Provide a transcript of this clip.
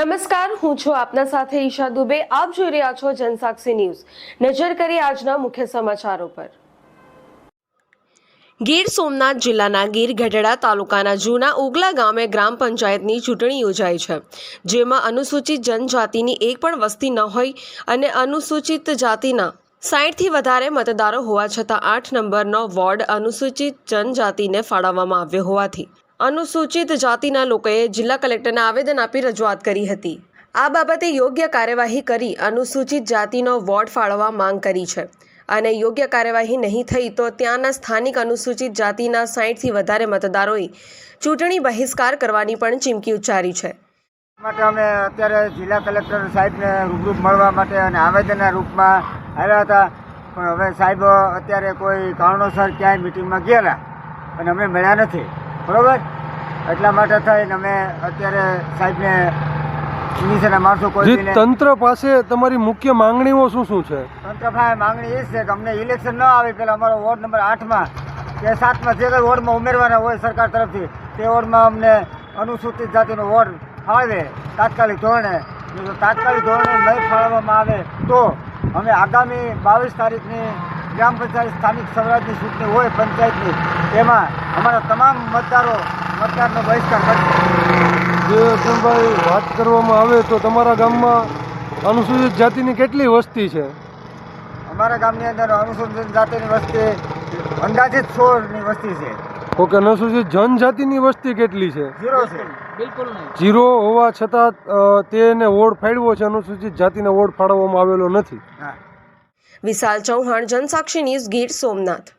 નમસ્કાર, હું છું આપના સાથે ઈશા દુબે। આપ જોઈ રહ્યા છો જનસાક્ષી ન્યૂઝ। નજર કરીએ આજના મુખ્ય સમાચારો પર। ગીર સોમનાથ જિલ્લાના ગીર ગઢડા તાલુકાના જૂના ઉગલા ગામે ગ્રામ પંચાયતની ચૂંટણી યોજાઈ છે, જેમાં અનુસૂચિત જનજાતિની એક પણ વસ્તી ન હોય અને અનુસૂચિત જાતિના 60થી વધારે મતદારો હોવા છતાં 8 નંબરનો વોર્ડ અનુસૂચિત જનજાતિને ફાળવવામાં આવ્યો હોવાથી અનુસૂચિત જાતિના લોકોએ જિલ્લા કલેક્ટરને આવેદન આપી રજૂઆત કરી હતી। આ બાબતે યોગ્ય કાર્યવાહી કરી અનુસૂચિત જાતિનો વોર્ડ ફાળવવા માંગ કરી છે અને યોગ્ય કાર્યવાહી નહીં થઈ તો ત્યાંના સ્થાનિક અનુસૂચિત જાતિના 60થી વધારે મતદારોએ ચૂંટણી બહિષ્કાર કરવાની પણ ચીમકી ઉચ્ચારી છે। માટે અમે અત્યારે જિલ્લા કલેક્ટર સાહેબને રૂબરૂ મળવા માટે અને આવેદનના રૂપમાં આવ્યા હતા, પણ હવે સાહેબ અત્યારે કોઈ કારણોસર ક્યાંય મિટિંગમાં ગયેલા અને અમને મળ્યા નથી, બરાબર। એટલા માટે થઈને અમે અત્યારે સાહેબને નીચેના માણસો કોઈ તંત્ર પાસે તમારી મુખ્ય માંગણીઓ શું છે? તંત્ર પાસે માંગણી એ છે કે અમને ઇલેક્શન ન આવે પહેલાં અમારો વોર્ડ નંબર 8માં કે 7માં જે કંઈ વોર્ડમાં ઉમેરવાના હોય સરકાર તરફથી તે વોર્ડમાં અમને અનુસૂચિત જાતિનો વોર્ડ ફાળવે તાત્કાલિક ધોરણે। જો તાત્કાલિક ધોરણે નહીં ફાળવવામાં આવે તો અમે આગામી 22 તારીખની ગ્રામ પંચાયત સ્થાનિક સ્વરાજની ચૂંટણી હોય પંચાયતની, તેમાં અમારા તમામ મતદારનો બહિષ્કાર કરશે। જે ભાઈ વાત કરવામાં આવે તો તમારા ગામમાં અનુસૂચિત જાતિની કેટલી વસ્તી છે? અમારા ગામની અંદર અનુસૂચિત જાતિની વસ્તી અંદાજિત 100ની વસ્તી છે। ઓકે, અનુસૂચિત જનજાતિની વસ્તી કેટલી છે? 0 છે, બિલકુલ નહીં। 0 હોવા છતાં તેને વોર્ડ ફાળવ્યો છે, અનુસૂચિત જાતિને વોર્ડ ફાળવવામાં આવેલો નથી। વિશાલ ચૌહાણ, જનસાક્ષી ન્યૂઝ, ગીર સોમનાથ।